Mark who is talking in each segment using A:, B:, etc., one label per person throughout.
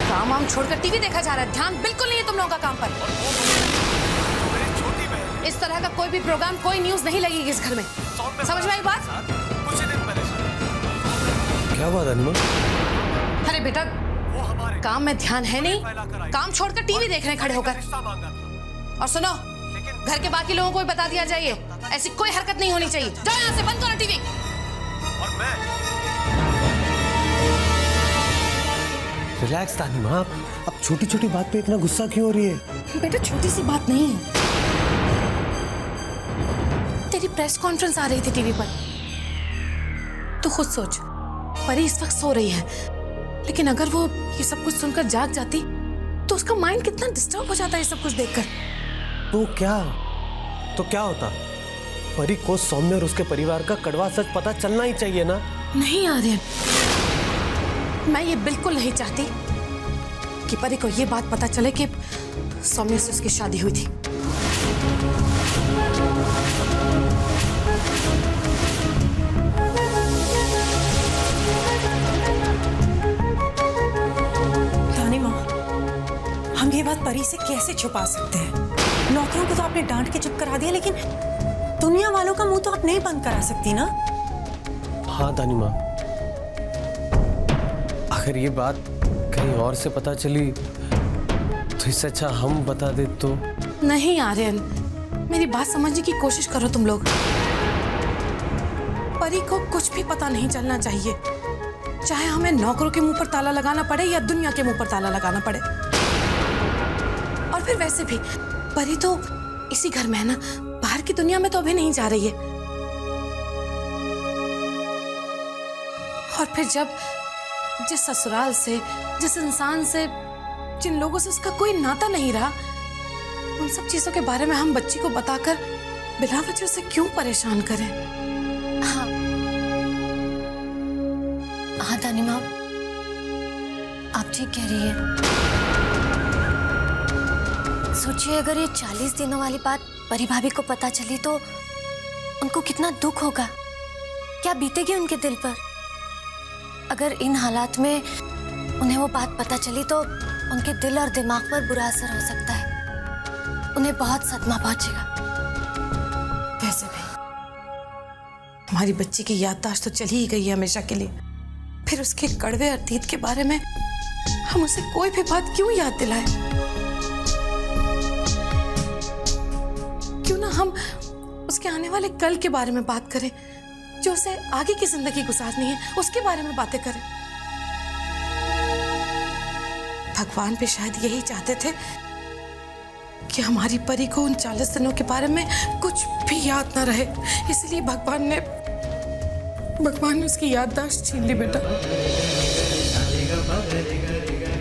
A: काम वाम छोड़कर टीवी देखा जा रहा है, ध्यान बिल्कुल नहीं है तुम लोगों का काम पर। इस तरह का कोई भी प्रोग्राम, कोई न्यूज नहीं लगेगी इस घर में, समझ में आई बात?
B: क्या बात अनिमा?
A: अरे बेटा, काम में ध्यान है नहीं, काम छोड़कर टीवी देख रहे हैं खड़े होकर। और सुनो, घर के बाकी लोगों को भी बता दिया जाइए, ऐसी कोई हरकत नहीं होनी चाहिए। जाओ यहाँ से, बंद करो टीवी।
C: और मैं
B: रिलैक्स तानिमा, अब छोटी छोटी बात पे इतना गुस्सा क्यों हो रही है?
A: बेटा छोटी सी बात नहीं है, तेरी प्रेस कॉन्फ्रेंस आ रही थी टीवी पर, तू खुद सोच, परी इस वक्त सो रही है, लेकिन अगर वो ये सब कुछ सुनकर जाग जाती तो उसका माइंड कितना डिस्टर्ब हो जाता है ये सब कुछ देखकर।
B: तो क्या होता? परी को सौम्य और उसके परिवार का कड़वा सच पता चलना ही चाहिए ना।
A: नहीं आर्यन, मैं ये बिल्कुल नहीं चाहती कि परी को ये बात पता चले कि सौम्य से उसकी शादी हुई थी।
D: रानी माँ, हम ये बात परी से कैसे छुपा सकते हैं? नौकरों को तो आपने डांट के चुप करा दिया, लेकिन दुनिया वालों का मुंह तो आप नहीं बंद करा सकती ना।
B: हाँ तानिमा, अगर ये बात कहीं और से पता चली तो इससे अच्छा हम बता दे तो।
A: नहीं आर्यन, मेरी बात समझने की कोशिश करो तुम लोग। परी को कुछ भी पता नहीं चलना चाहिए, चाहे हमें नौकरों के मुंह पर ताला लगाना पड़े या दुनिया के मुंह पर ताला लगाना पड़े। और फिर वैसे भी परी तो इसी घर में है ना, बाहर की दुनिया में तो अभी नहीं जा रही है। और फिर जब जिस ससुराल से, जिस इंसान से, जिन लोगों से उसका कोई नाता नहीं रहा, उन सब चीजों के बारे में हम बच्ची को बताकर बिना वजह से क्यों परेशान करें?
E: हाँ तानिमा, आप ठीक कह रही है। सोचिए, अगर ये 40 दिनों वाली बात परी भाभी को पता चली तो उनको कितना दुख होगा, क्या बीतेगी उनके दिल पर। अगर इन हालात में उन्हें वो बात पता चली तो उनके दिल और दिमाग पर बुरा असर हो सकता है, उन्हें बहुत सदमा पहुंचेगा।
A: वैसे भी हमारी बच्ची की याददाश्त तो चली ही गई है हमेशा के लिए, फिर उसके कड़वे अतीत के बारे में हम उसे कोई भी बात क्यों याद दिलाएं? क्यों ना हम उसके आने वाले कल के बारे में बात करें, जो उसे आगे की जिंदगी गुजारनी है, उसके बारे में बातें करें। भगवान भी शायद यही चाहते थे कि हमारी परी को उन 40 दिनों के बारे में कुछ भी याद ना रहे, इसलिए भगवान ने उसकी याददाश्त छीन ली। बेटा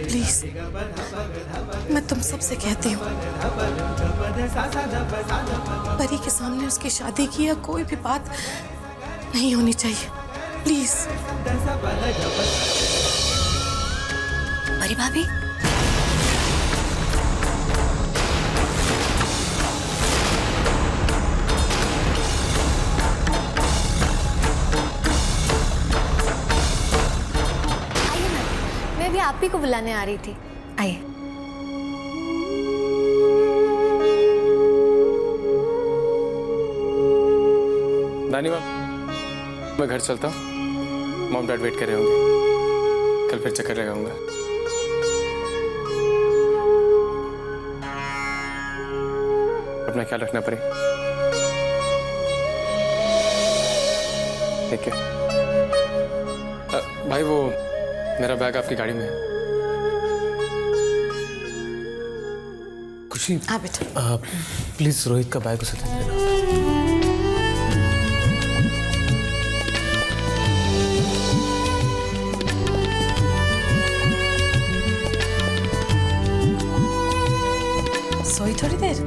A: प्लीज, मैं तुम सबसे कहती हूँ, परी के सामने उसकी शादी की या कोई भी बात नहीं होनी चाहिए, प्लीज।
E: परी भाभी, आइए ना, मैं भी आप ही को बुलाने आ रही थी, आइए।
F: नानी माँ, मैं घर चलता हूँ, मॉम डैड वेट कर रहे होंगे, कल फिर चक्कर लगाऊंगा। अपना ख्याल रखना पड़े। ठीक है भाई, वो मेरा बैग आपकी गाड़ी में है।
B: खुशी,
A: हाँ बेटा,
B: प्लीज रोहित का बैग उसे दे देना।
A: सोई थोड़ी देर।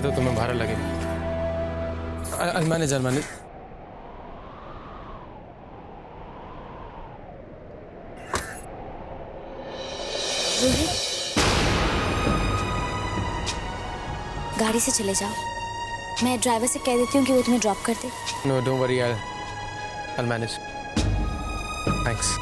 F: तो तुम्हें भारा लगेगा। Manage manage.
E: रोहित, गाड़ी से चले जाओ। मैं ड्राइवर से कह देती हूँ कि वो तुम्हें ड्रॉप कर दे।
F: No don't worry, I'll manage. Thanks.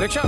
F: Rickshaw.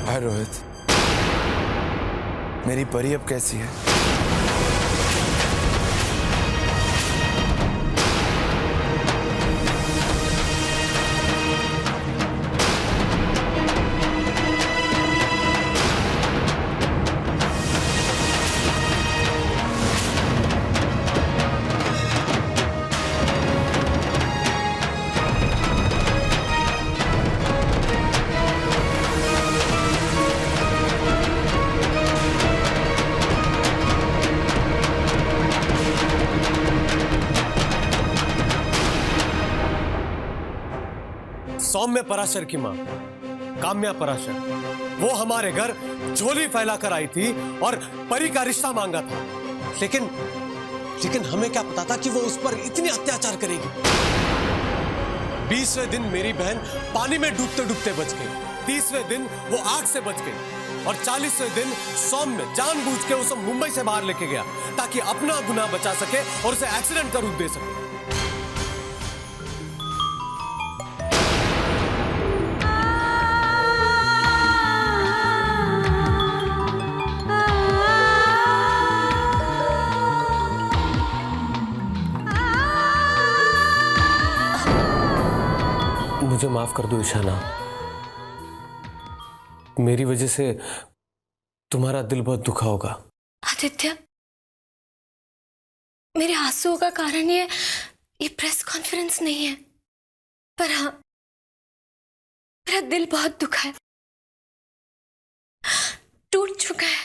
C: Hi Rohit, मेरी परी अब कैसी है?
B: सौम्य पराशर की मां काम्या पराशर, वो हमारे घर झोली फैलाकर आई थी और परी का रिश्ता मांगा था। लेकिन हमें क्या पता था कि वो उस पर इतनी अत्याचार करेगी। 20वें दिन मेरी बहन पानी में डूबते डूबते बच गई, 30वें दिन वो आग से बच गई और 40वें दिन सौम्य जानबूझ के उसे मुंबई से बाहर लेके गया ताकि अपना गुनाह बचा सके और उसे एक्सीडेंट का रूप दे सके। मुझे माफ कर दो ईशाना, मेरी वजह से तुम्हारा दिल बहुत दुखा होगा।
E: आदित्य, मेरे आंसुओं का कारण ये प्रेस कॉन्फ्रेंस नहीं है, पर हाँ, मेरा दिल बहुत दुखा है, टूट चुका है।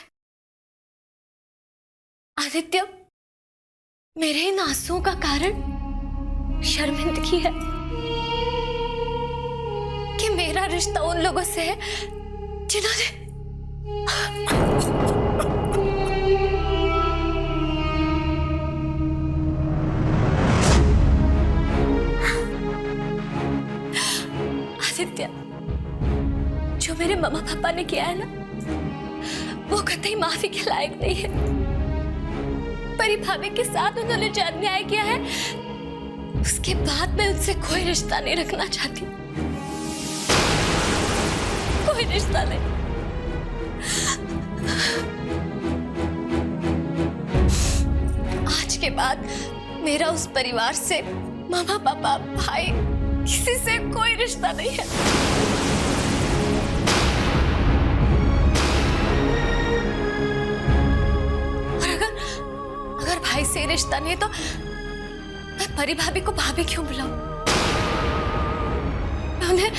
E: आदित्य, मेरे इन आंसुओं का कारण शर्मिंदगी है कि मेरा रिश्ता उन लोगों से है जिन्होंने आदित्य, जो मेरे मम्मा पापा ने किया है ना, वो कतई माफी के लायक नहीं है। परी भाभी के साथ उन्होंने जो अन्याय किया है, उसके बाद मैं उनसे कोई रिश्ता नहीं रखना चाहती, कोई रिश्ता नहीं। आज के बाद मेरा उस परिवार से, मामा पापा भाई, किसी से कोई रिश्ता नहीं है। और अगर भाई से रिश्ता नहीं है तो मैं परी भाभी को भाभी क्यों बुलाऊं? मैं उन्हें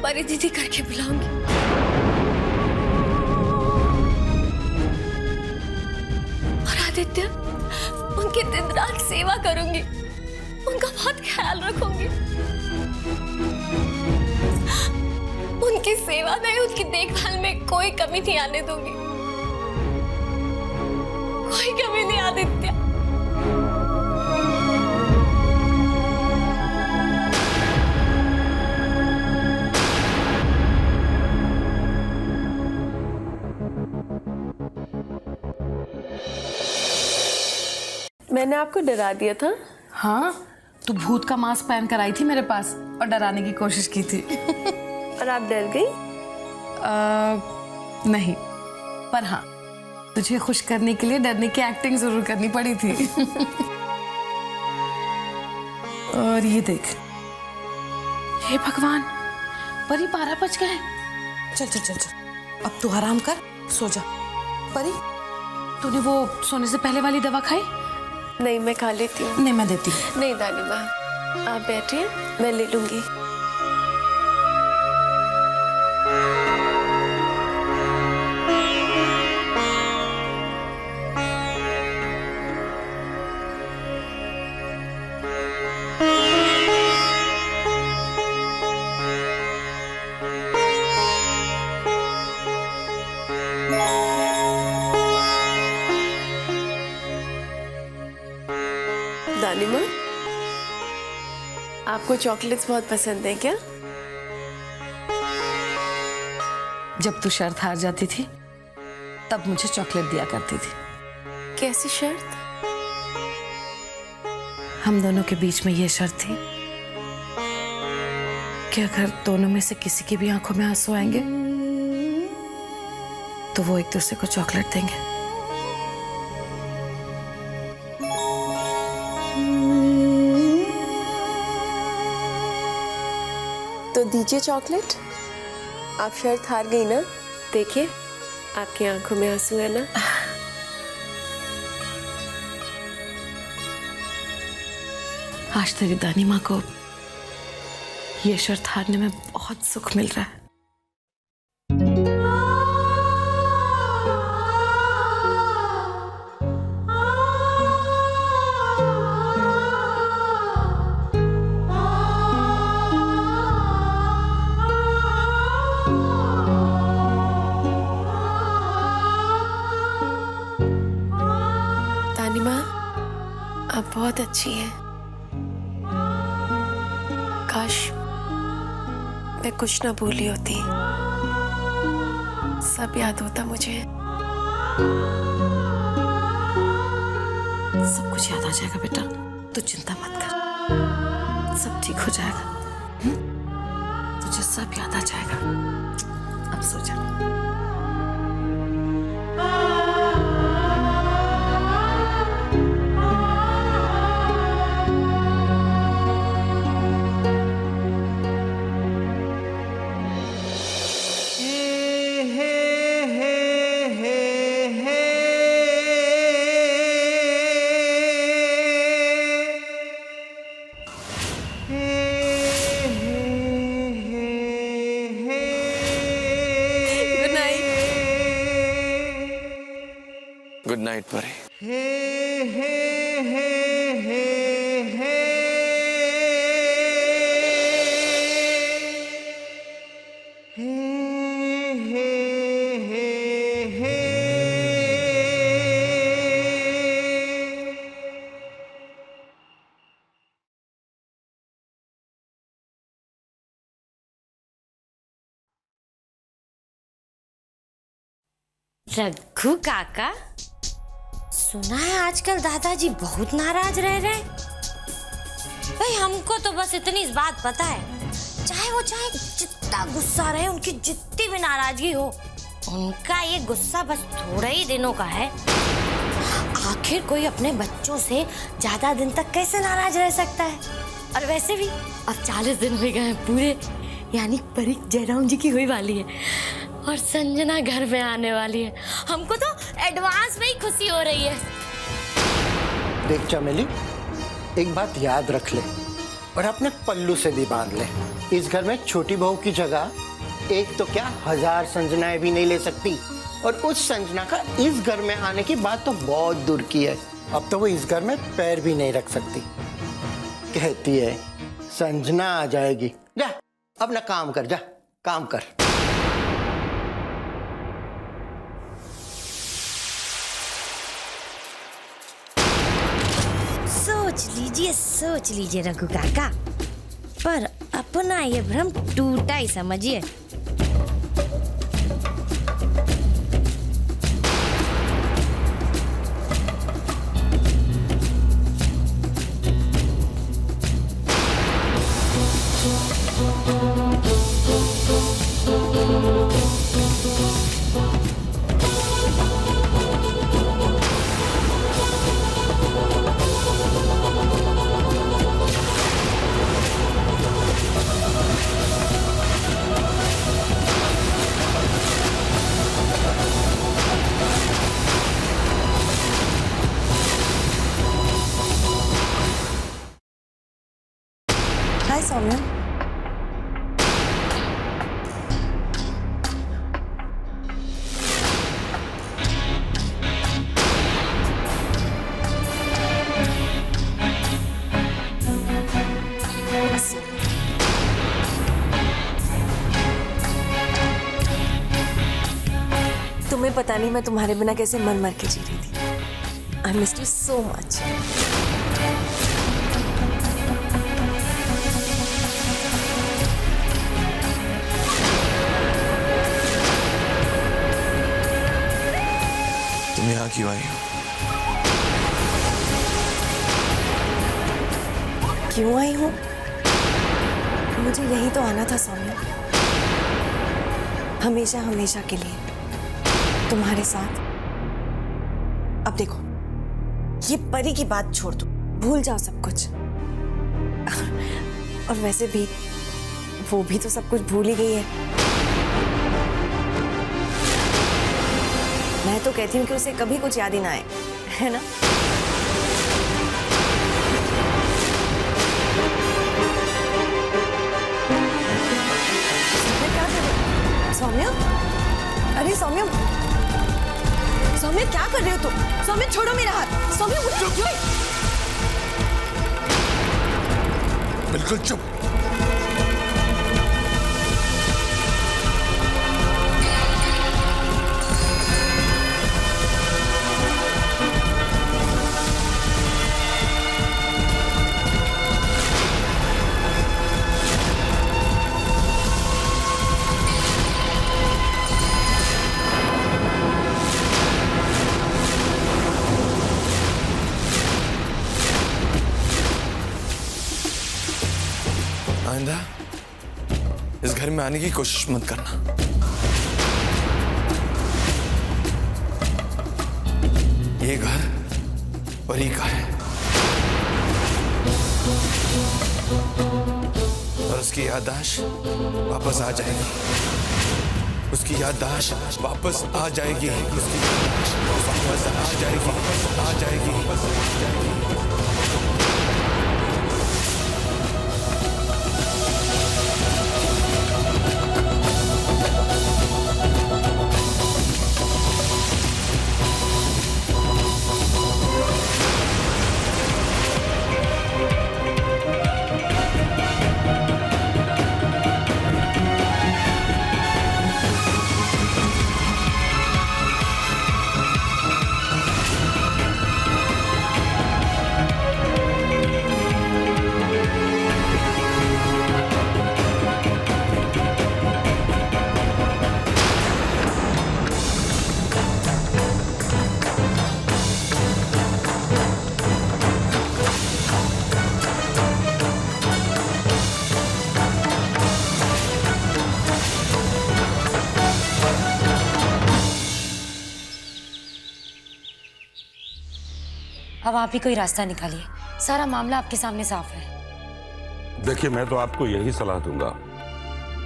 E: परी दीदी करके बुलाऊंगी। और आदित्य, उनकी दिन रात सेवा करूंगी, उनका बहुत ख्याल रखूंगी। उनकी सेवा में, उनकी देखभाल में कोई कमी नहीं आने दूंगी, कोई कमी नहीं। आदित्य,
G: मैंने आपको डरा दिया था।
A: हाँ, तू भूत का मास्क पहन कर आई थी मेरे पास और डराने की कोशिश की थी।
G: और आप डर गई?
A: नहीं, पर हाँ, तुझे खुश करने के लिए डरने की एक्टिंग जरूर करनी पड़ी थी। और ये देख, हे भगवान, परी 12 बज गए। चल चल चल चल, अब तू आराम कर, सो जा। परी, तूने वो सोने से पहले वाली दवा खाई?
G: नहीं, मैं खा लेती हूँ।
A: नहीं, मैं देती हूँ।
G: नहीं दादी माँ, आप बैठिए, मैं ले लूंगी। दादी माँ, आपको चॉकलेट्स बहुत पसंद है क्या?
A: जब तू शर्त हार जाती थी तब मुझे चॉकलेट दिया करती थी।
G: कैसी शर्त?
A: हम दोनों के बीच में ये शर्त थी कि अगर दोनों में से किसी की भी आंखों में आंसू आएंगे तो वो एक दूसरे को चॉकलेट देंगे।
G: तो दीजिए चॉकलेट। आप शर्त हार गई ना? देखिए, आपकी आंखों में आंसू है ना?
A: आज तेरी दानी माँ को ये शर्त हारने में बहुत सुख मिल रहा है।
G: दानी माँ, आप बहुत अच्छी हैं। काश मैं कुछ ना भूली होती, सब याद होता मुझे।
A: सब कुछ याद आ जाएगा बेटा, तू चिंता मत कर, सब ठीक हो जाएगा। तुझे सब याद आ जाएगा। अब सो जा।
G: Good night.
C: गुड नाइट परी।
E: रघु काका, सुना है आजकल दादाजी बहुत नाराज रह रहे। भाई हमको तो बस इतनी इस बात पता है, चाहे जितना गुस्सा रहे, उनकी जितनी भी नाराजगी हो, उनका ये गुस्सा बस थोड़े ही दिनों का है। आखिर कोई अपने बच्चों से ज्यादा दिन तक कैसे नाराज रह सकता है? और वैसे भी अब 40 दिन हो गए हैं पूरे, यानी परी जयराम जी की हुई वाली है और संजना घर में आने वाली है। हमको तो एडवांस में ही खुशी हो रही है।
H: देख चमेली, एक बात याद रख ले और अपने पल्लू से भी बांध ले। इस घर में छोटी बहू की जगह एक तो क्या 1000 संजनाएं भी नहीं ले सकती, और उस संजना का इस घर में आने की बात तो बहुत दूर की है। अब तो वो इस घर में पैर भी नहीं रख सकती। कहती है संजना आ जाएगी। जा अपना काम कर, जा काम कर।
E: सोच लीजिए रघु काका, पर अपना ये भ्रम टूटा ही समझिए।
D: सौम्या।
G: तुम्हें पता नहीं मैं तुम्हारे बिना कैसे मर मर के जी रही थी। I missed you so much.
C: तुम यहाँ क्यों आई हो?
G: क्यों आई हूँ? मुझे यही तो आना था सौम्या, हमेशा हमेशा के लिए तुम्हारे साथ। अब देखो, ये परी की बात छोड़ दो, भूल जाओ सब कुछ। और वैसे भी वो भी तो सब कुछ भूल ही गई है। मैं तो कहती हूँ कि उसे कभी कुछ याद ही ना आए, है ना? क्या कर रहे हो? सौम्या, अरे सौम्या, सौम्या क्या कर रहे हो तुम? सौम्या छोड़ो मेरा हाथ। सौम्या मुझे
C: बिल्कुल चुप। आइंदा इस घर में आने की कोशिश मत करना। ये घर परी का है और उसकी याददाश्त वापस आ जाएगी। उसकी याददाश्त वापस आ जाएगी। उसकी याददाश्त वापस आ जाएगी। आ जाएगी।
I: अब आप ही कोई रास्ता निकालिए, सारा मामला आपके सामने साफ है।
J: देखिए, मैं तो आपको यही सलाह दूंगा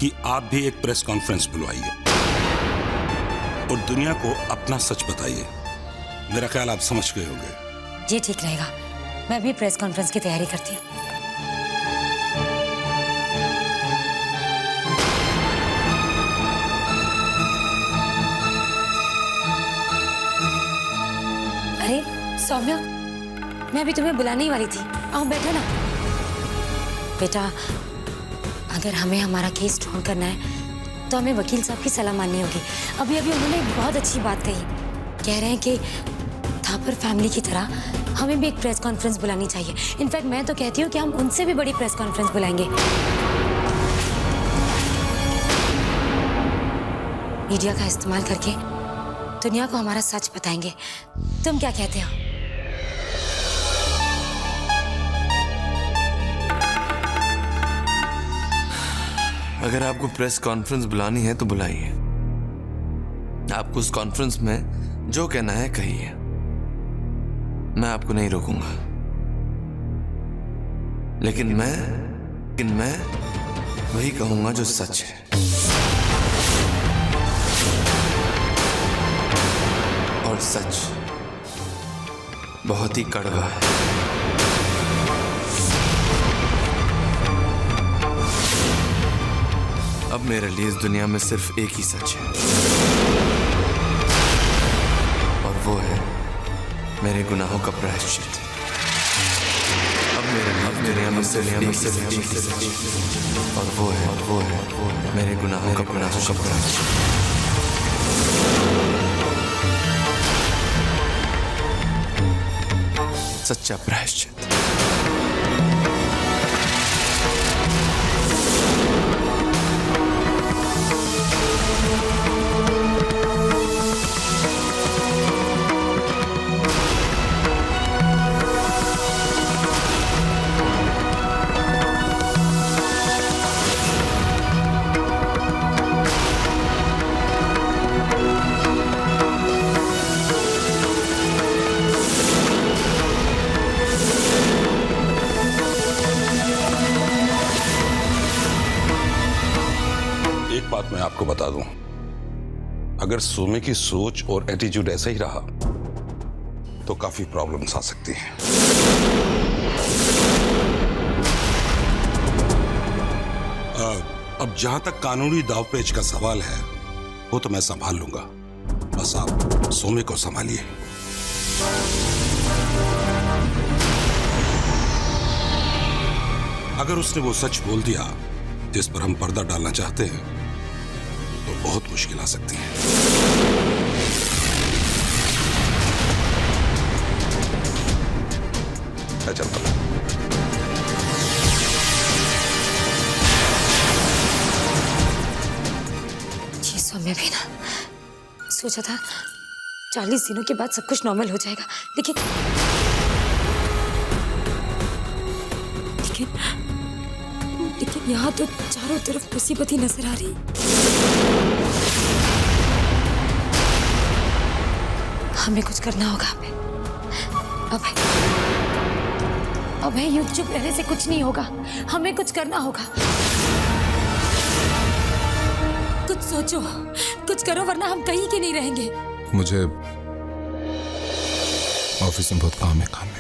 J: कि आप भी एक प्रेस कॉन्फ्रेंस बुलवाइए और दुनिया को अपना सच बताइए। मेरा ख्याल आप समझ गए होंगे।
I: जी ठीक रहेगा, मैं भी प्रेस कॉन्फ्रेंस की तैयारी करती हूँ। अरे सौम्या, मैं अभी तुम्हें बुलाने ही वाली थी। आओ बैठो ना। बेटा, अगर हमें हमारा केस ड्रॉ करना है तो हमें वकील साहब की सलाह माननी होगी। अभी अभी उन्होंने एक बहुत अच्छी बात कही। कह रहे हैं कि थापर फैमिली की तरह हमें भी एक प्रेस कॉन्फ्रेंस बुलानी चाहिए। इनफैक्ट मैं तो कहती हूँ कि हम उनसे भी बड़ी प्रेस कॉन्फ्रेंस बुलाएंगे। मीडिया का इस्तेमाल करके दुनिया को हमारा सच बताएंगे। तुम क्या कहते हो?
C: अगर आपको प्रेस कॉन्फ्रेंस बुलानी है तो बुलाइए। आपको उस कॉन्फ्रेंस में जो कहना है कहिए, मैं आपको नहीं रोकूंगा। लेकिन मैं वही कहूंगा जो सच है। और सच बहुत ही कड़वा है। अब मेरे लिए इस दुनिया में सिर्फ एक ही सच है, और वो है मेरे गुनाहों का प्रायश्चित। अब मेरे लिए इस दुनिया में सिर्फ एक ही सच है, और वो है मेरे गुनाहों का प्रायश्चित। सच्चा प्रायश्चित।
J: एक बात मैं आपको बता दूं, अगर सोमे की सोच और एटीट्यूड ऐसा ही रहा तो काफी प्रॉब्लम्स आ सकती हैं। अब जहां तक कानूनी दावपेच का सवाल है वो तो मैं संभाल लूंगा, बस आप सोमे को संभालिए। अगर उसने वो सच बोल दिया जिस पर हम पर्दा डालना चाहते हैं तो बहुत मुश्किल आ सकती है। मैं चलता हूं।
I: ये सौम्य भी ना सोचा था 40 दिनों के बाद सब कुछ नॉर्मल हो जाएगा, लेकिन यहाँ तो चारों तरफ मुसीबत ही नजर आ रही। हमें कुछ करना होगा। अब यूं चुप रहने से कुछ नहीं होगा, हमें कुछ करना होगा। कुछ सोचो, कुछ करो, वरना हम कहीं के नहीं रहेंगे।
C: मुझे ऑफिस में बहुत काम है।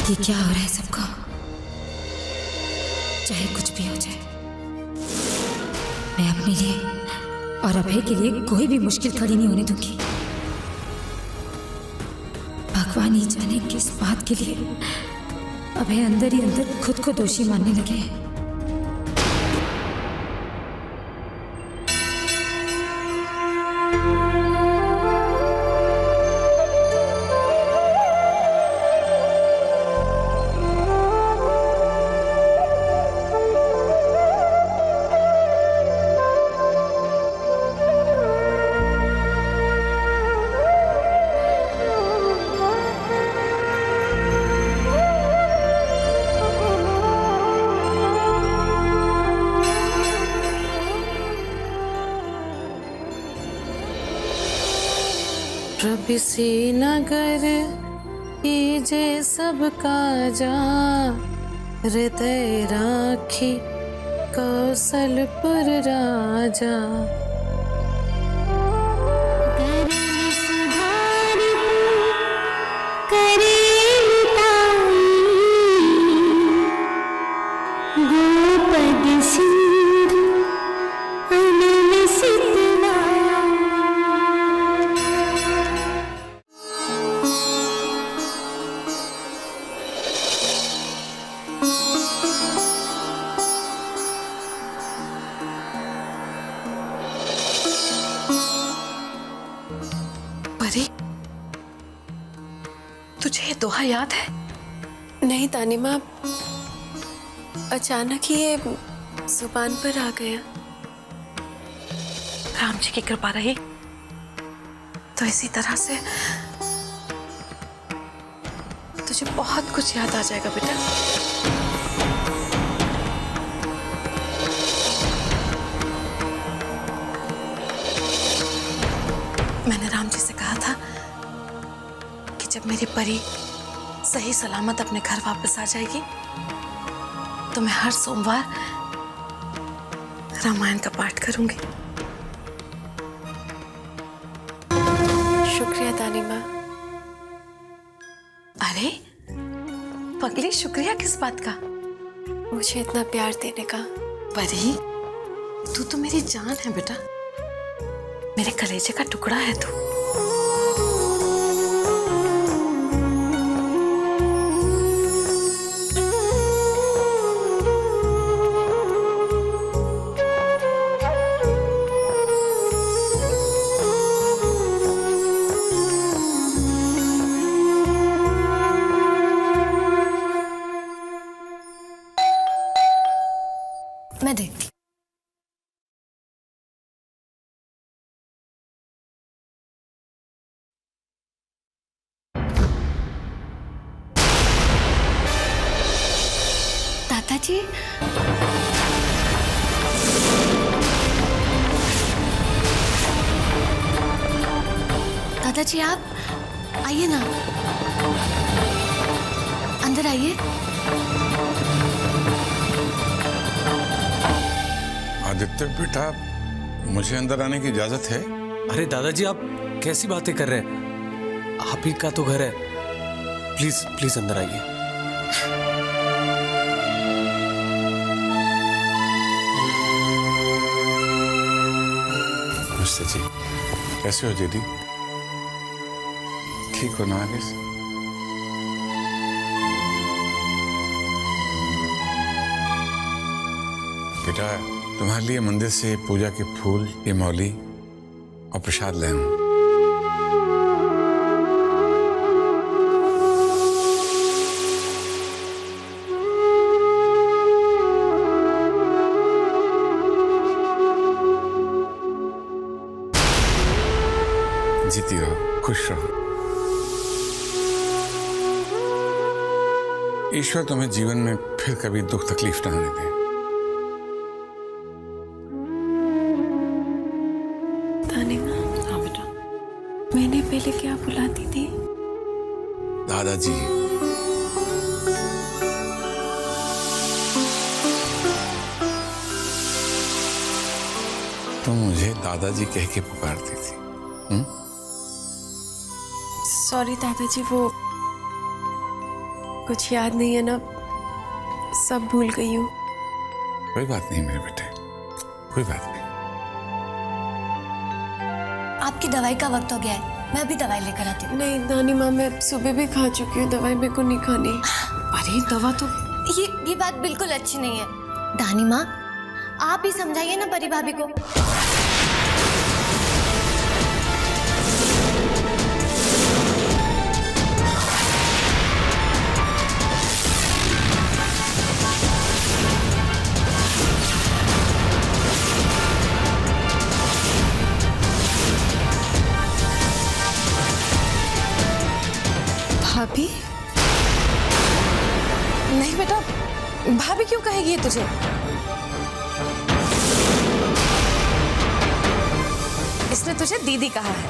I: ये क्या हो रहा है सबको? चाहे कुछ भी हो जाए, मैं अपने लिए और अभय के लिए कोई भी मुश्किल खड़ी नहीं होने दूंगी। भगवान ही जाने किस बात के लिए अभय अंदर ही अंदर खुद को दोषी मानने लगे हैं।
A: रब से नगर कीजे सबका जा, हृदय राखी कौशलपुर राजा। परी, तुझे ये दोहा याद है?
K: नहीं तानिमा, अचानक ही ये जुबान पर आ गया।
A: राम जी की कृपा रही तो इसी तरह से तुझे बहुत कुछ याद आ जाएगा बेटा। मैंने राम जी से कहा था कि जब मेरी परी सही सलामत अपने घर वापस आ जाएगी तो मैं हर सोमवार रामायण का पाठ करूंगी।
K: शुक्रिया दानी माँ।
A: अरे पगली, शुक्रिया किस बात का?
K: मुझे इतना प्यार देने का।
A: परी, तू तो मेरी जान है बेटा, मेरे कलेजे का टुकड़ा है तू।
E: मैं देखती। दादाजी, दादाजी आप आइए ना, अंदर आइए।
J: आदित्य बेटा, मुझे अंदर आने की इजाजत है?
B: अरे दादाजी, आप कैसी बातें कर रहे हैं? आप ही का तो घर है। प्लीज प्लीज अंदर आइए।
J: नमस्ते जी, कैसे हो दीदी? ठीक हो ना आगे से? बेटा, तुम्हारे लिए मंदिर से पूजा के फूल, ये मौली और प्रसाद ले आऊं। जीती रहो, खुश रहो। ईश्वर तुम्हें जीवन में फिर कभी दुख तकलीफ ना आने दे।
K: हाँ बेटा। मैंने पहले क्या बुलाती थी?
J: दादाजी। तुम मुझे दादाजी कह के पुकारती थी।
K: सॉरी दादाजी, वो कुछ याद नहीं है ना, सब भूल गई हूँ।
J: कोई बात नहीं मेरे बेटे, कोई बात नहीं।
E: आपकी दवाई का वक्त हो गया है, मैं अभी दवाई लेकर आती हूँ।
K: नहीं नानी माँ, मैं सुबह भी खा चुकी हूँ दवाई, मेरे को नहीं खानी।
A: अरे दवा तो
E: ये बात बिल्कुल अच्छी नहीं है। दानी माँ, आप ही समझाइए ना परी भाभी को।
A: भाभी? नहीं बेटा, भाभी क्यों कहेगी ये तुझे? इसने तुझे दीदी कहा है।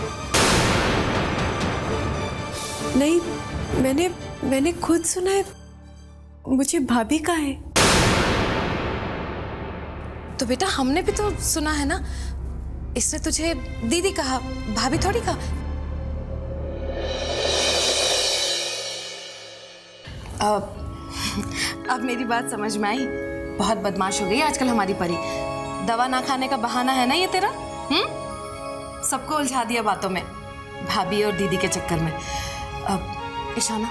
K: नहीं, मैंने खुद सुना है, मुझे भाभी कहा है।
A: तो बेटा हमने भी तो सुना है ना, इसने तुझे दीदी कहा, भाभी थोड़ी कहा। अब मेरी बात समझ में आई। बहुत बदमाश हो गई आजकल हमारी परी। दवा ना खाने का बहाना है ना ये तेरा? सबको उलझा दिया बातों में, भाभी और दीदी के चक्कर में। अब ईशाना,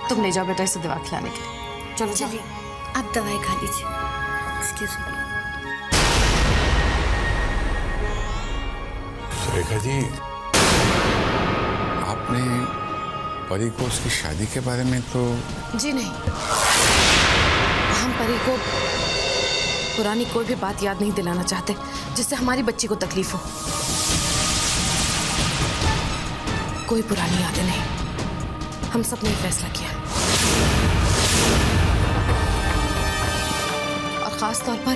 A: तुम ले जाओ बेटा इसे दवा खिलाने के लिए। चलो
E: चलिए, आप दवाई खा लीजिए। Excuse me.
J: सुरेखा जी, आपने परी को उसकी शादी के बारे में तो?
A: जी नहीं, हम परी को पुरानी कोई भी बात याद नहीं दिलाना चाहते जिससे हमारी बच्ची को तकलीफ हो। कोई पुरानी यादें नहीं, हम सब ने फैसला किया। और खास तौर पर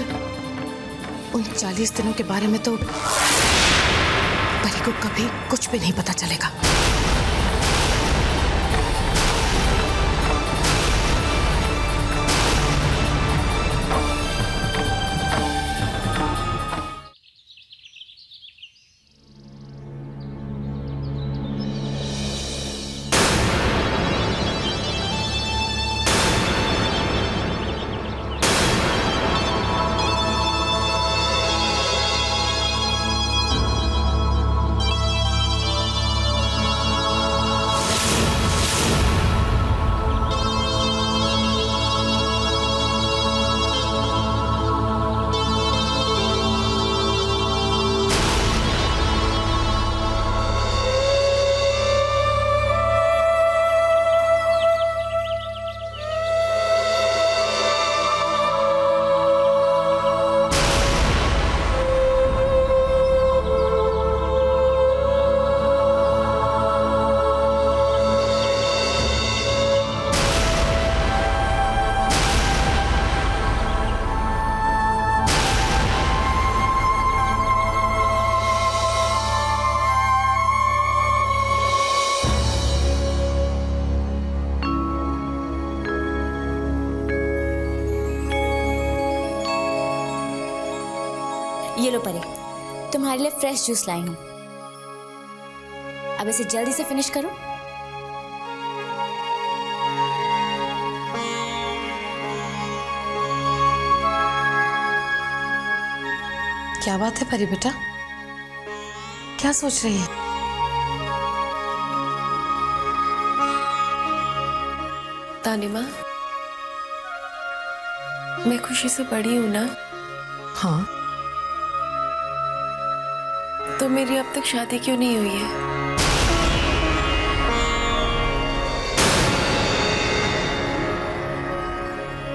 A: उन 40 दिनों के बारे में तो परी को कभी कुछ भी नहीं पता चलेगा।
I: ये लो परी, तुम्हारे लिए फ्रेश जूस लाई हूँ। अब इसे जल्दी से फिनिश करो।
A: क्या बात है परी बेटा, क्या सोच रही है?
K: तानिमा, मैं खुशी से बड़ी हूं ना,
A: हाँ,
K: तो मेरी अब तक शादी क्यों नहीं हुई है?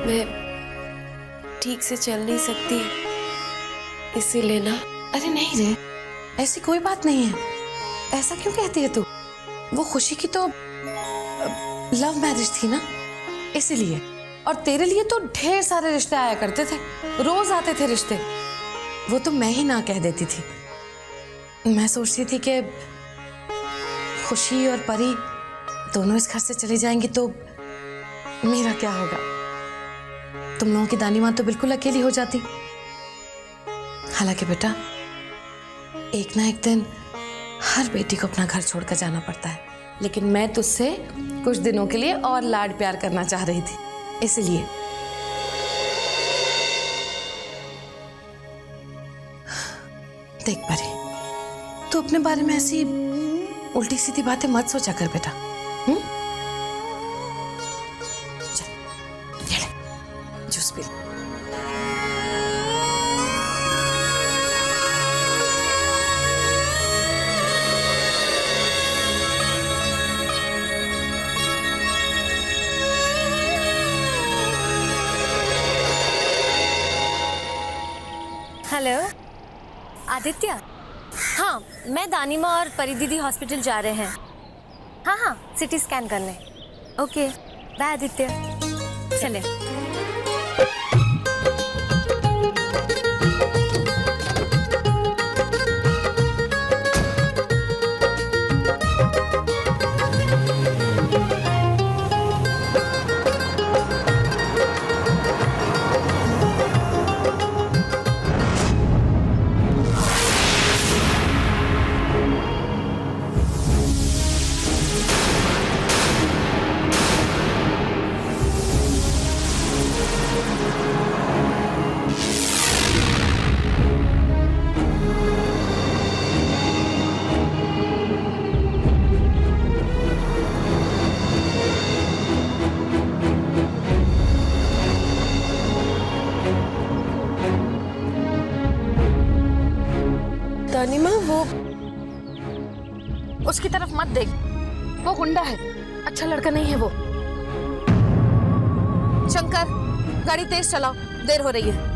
K: मैं ठीक से चल नहीं सकती, इसीलिए ना।
A: अरे नहीं रे, ऐसी कोई बात नहीं है। ऐसा क्यों कहती है तू? वो खुशी की तो लव मैरिज थी ना, इसीलिए। और तेरे लिए तो ढेर सारे रिश्ते आया करते थे, रोज आते थे रिश्ते। वो तो मैं ही ना कह देती थी। मैं सोचती थी कि खुशी और परी दोनों इस घर से चली जाएंगी तो मेरा क्या होगा। तुम लोगों की दानी माँ तो बिल्कुल अकेली हो जाती। हालांकि बेटा, एक ना एक दिन हर बेटी को अपना घर छोड़कर जाना पड़ता है, लेकिन मैं तुझसे कुछ दिनों के लिए और लाड प्यार करना चाह रही थी, इसलिए। देख परी, तू अपने बारे में ऐसी उल्टी सीधी बातें मत सोचा कर बेटा। चल, ये ले, जूस पी ले।
E: हेलो आदित्य। हाँ, मैं दानिमा और परी दीदी हॉस्पिटल जा रहे हैं। हाँ हाँ, सिटी स्कैन करने। Okay, bye Aditya. चले।
K: तानिमा, वो
A: उसकी तरफ मत देख, वो गुंडा है, अच्छा लड़का नहीं है वो। शंकर, गाड़ी तेज चलाओ, देर हो रही है।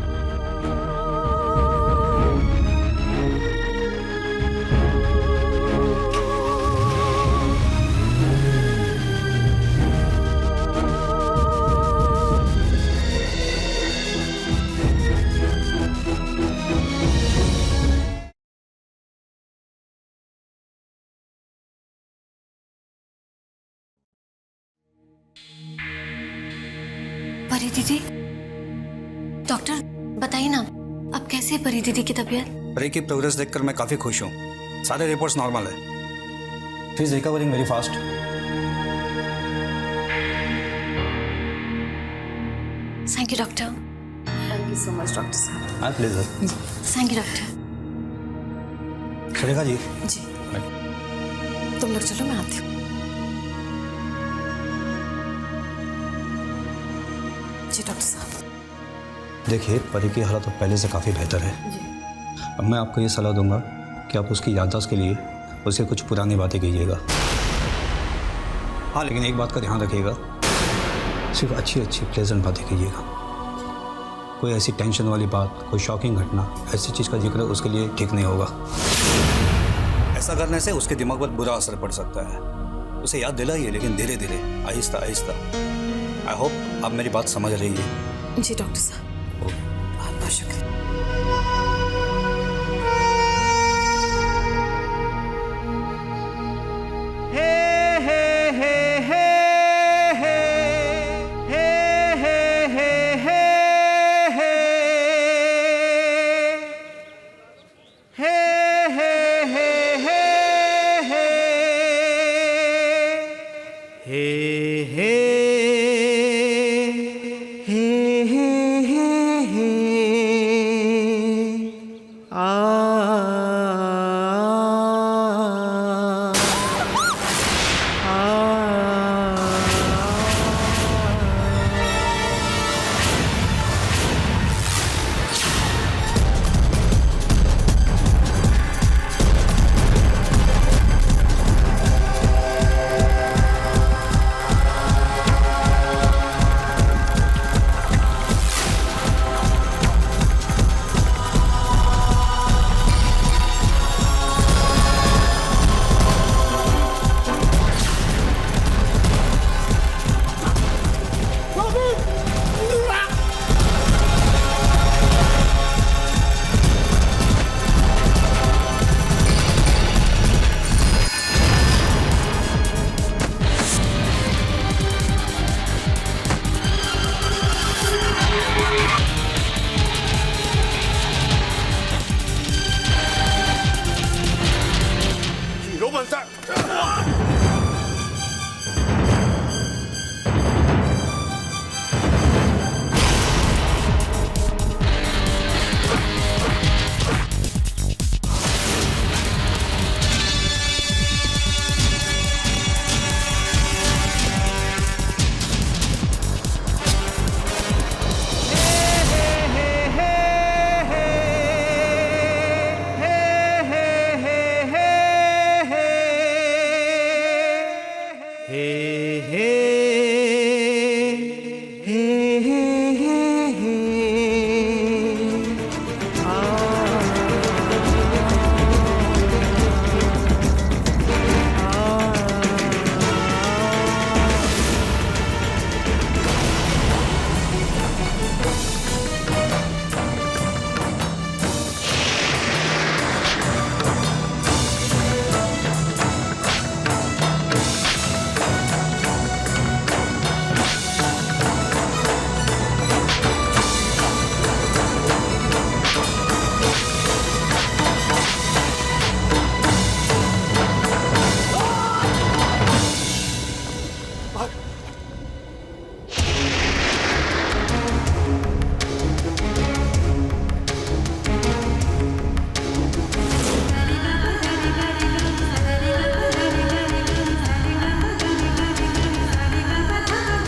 E: परी दीदी, डॉक्टर बताइए ना, अब कैसी है परी दीदी की तबीयत?
L: परी की प्रोग्रेस देखकर मैं काफी खुश हूँ। सारे रिपोर्ट्स नॉर्मल है। She is recovering very fast.
E: Thank you doctor.
G: Thank you so much doctor साहब।
L: My pleasure.
E: Thank you doctor.
L: Surekha ji.
A: जी, तुम लोग चलो, मैं आती हूँ। जी डॉक्टर साहब।
L: देखिए, परी की हालत अब पहले से काफ़ी बेहतर है। अब मैं आपको ये सलाह दूंगा कि आप उसकी याददाश्त के लिए उसे कुछ पुरानी बातें कीजिएगा। हाँ, लेकिन एक बात का ध्यान रखिएगा, सिर्फ अच्छी अच्छी प्लेजेंट बातें कीजिएगा। कोई ऐसी टेंशन वाली बात, कोई शॉकिंग घटना, ऐसी चीज़ का जिक्र उसके लिए ठीक नहीं होगा। ऐसा करने से उसके दिमाग पर बुरा असर पड़ सकता है। उसे याद दिलाइए, लेकिन धीरे धीरे, आहिस्ता आहिस्ता। आई होप आप मेरी बात समझ रही है।
A: जी डॉक्टर साहब, बहुत बहुत शुक्रिया।